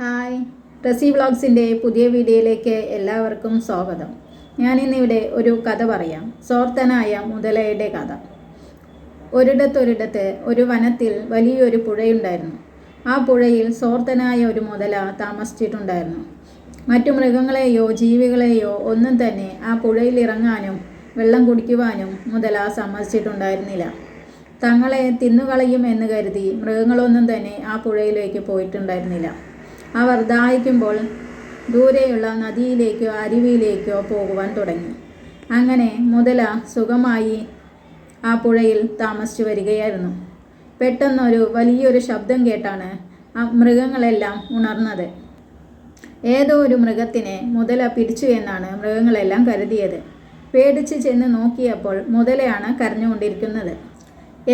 Hi, Reasi വ്ളോഗ്സിൻ്റെ പുതിയ വീഡിയോയിലേക്ക് എല്ലാവർക്കും സ്വാഗതം. ഞാനിന്നിവിടെ ഒരു കഥ പറയാം. സ്വാർത്ഥനായ മുതലയുടെ കഥ. ഒരിടത്തൊരിടത്ത് ഒരു വനത്തിൽ വലിയൊരു പുഴയുണ്ടായിരുന്നു. ആ പുഴയിൽ സ്വാർത്ഥനായ ഒരു മുതല താമസിച്ചിട്ടുണ്ടായിരുന്നു. മറ്റു മൃഗങ്ങളെയോ ജീവികളെയോ ഒന്നും തന്നെ ആ പുഴയിൽ ഇറങ്ങാനും വെള്ളം കുടിക്കുവാനും മുതല സമ്മതിച്ചിട്ടുണ്ടായിരുന്നില്ല. തങ്ങളെ തിന്നുകളയും എന്ന് കരുതി മൃഗങ്ങളൊന്നും തന്നെ ആ പുഴയിലേക്ക് പോയിട്ടുണ്ടായിരുന്നില്ല. അവർ ദാഹിക്കുമ്പോൾ ദൂരെയുള്ള നദിയിലേക്കോ അരുവിയിലേക്കോ പോകുവാൻ തുടങ്ങി. അങ്ങനെ മുതല സുഖമായി ആ പുഴയിൽ താമസിച്ചു വരികയായിരുന്നു. പെട്ടെന്നൊരു വലിയൊരു ശബ്ദം കേട്ടാണ് ആ മൃഗങ്ങളെല്ലാം ഉണർന്നത്. ഏതോ ഒരു മൃഗത്തിനെ മുതല പിടിച്ചു എന്നാണ് മൃഗങ്ങളെല്ലാം കരുതിയത്. പേടിച്ച് ചെന്ന് നോക്കിയപ്പോൾ മുതലയാണ് കരഞ്ഞുകൊണ്ടിരിക്കുന്നത്.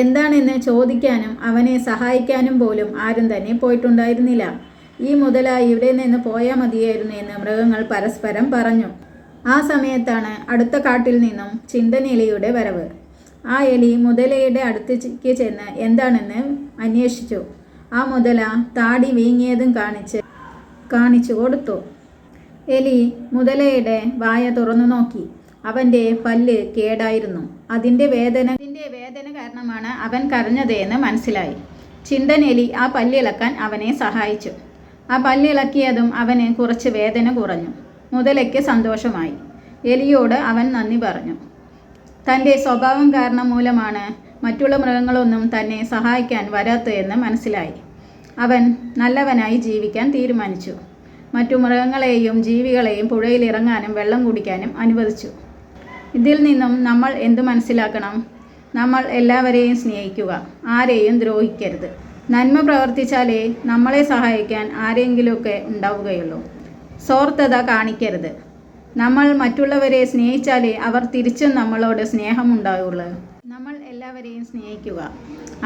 എന്താണെന്ന് ചോദിക്കാനും അവനെ സഹായിക്കാനും പോലും ആരും തന്നെ പോയിട്ടുണ്ടായിരുന്നില്ല. ഈ മുതല ഇവിടെ നിന്ന് പോയാൽ മതിയായിരുന്നു എന്ന് മൃഗങ്ങൾ പരസ്പരം പറഞ്ഞു. ആ സമയത്താണ് അടുത്ത കാട്ടിൽ നിന്നും ചിന്തനെലിയുടെ വരവ്. ആ എലി മുതലയുടെ അടുത്തേക്ക് ചെന്ന് എന്താണെന്ന് അന്വേഷിച്ചു. ആ മുതല താടി വീങ്ങിയതും കാണിച്ചു കൊടുത്തു. എലി മുതലയുടെ വായ തുറന്നു നോക്കി. അവൻ്റെ പല്ല് കേടായിരുന്നു. അതിൻ്റെ വേദന കാരണമാണ് അവൻ കരഞ്ഞത് എന്ന് മനസ്സിലായി. ചിന്തനെലി ആ പല്ലിളക്കാൻ അവനെ സഹായിച്ചു. ആ പല്ലിളക്കിയതും അവന് കുറച്ച് വേദന കുറഞ്ഞു. മുതലയ്ക്ക് സന്തോഷമായി. എലിയോട് അവൻ നന്ദി പറഞ്ഞു. തൻ്റെ സ്വഭാവം കാരണം മൂലമാണ് മറ്റുള്ള മൃഗങ്ങളൊന്നും തന്നെ സഹായിക്കാൻ വരാത്തതെന്ന് മനസ്സിലായി. അവൻ നല്ലവനായി ജീവിക്കാൻ തീരുമാനിച്ചു. മറ്റു മൃഗങ്ങളെയും ജീവികളെയും പുഴയിൽ ഇറങ്ങാനും വെള്ളം കുടിക്കാനും അനുവദിച്ചു. ഇതിൽ നിന്നും നമ്മൾ എന്തു മനസ്സിലാക്കണം? നമ്മൾ എല്ലാവരെയും സ്നേഹിക്കുക, ആരെയും ദ്രോഹിക്കരുത്. നന്മ പ്രവർത്തിച്ചാലേ നമ്മളെ സഹായിക്കാൻ ആരെങ്കിലുമൊക്കെ ഉണ്ടാവുകയുള്ളൂ. സ്വാർത്ഥത കാണിക്കരുത്. നമ്മൾ മറ്റുള്ളവരെ സ്നേഹിച്ചാലേ അവർ തിരിച്ചും നമ്മളോട് സ്നേഹമുണ്ടാവുള്ളൂ. നമ്മൾ എല്ലാവരെയും സ്നേഹിക്കുക,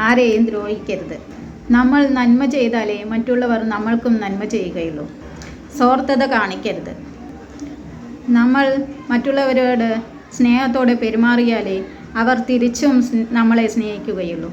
ആരെയും ദ്രോഹിക്കരുത്. നമ്മൾ നന്മ ചെയ്താലേ മറ്റുള്ളവർ നമ്മൾക്കും നന്മ ചെയ്യുകയുള്ളൂ. സ്വാർത്ഥത കാണിക്കരുത്. നമ്മൾ മറ്റുള്ളവരോട് സ്നേഹത്തോടെ പെരുമാറിയാലേ അവർ തിരിച്ചും നമ്മളെ സ്നേഹിക്കുകയുള്ളൂ.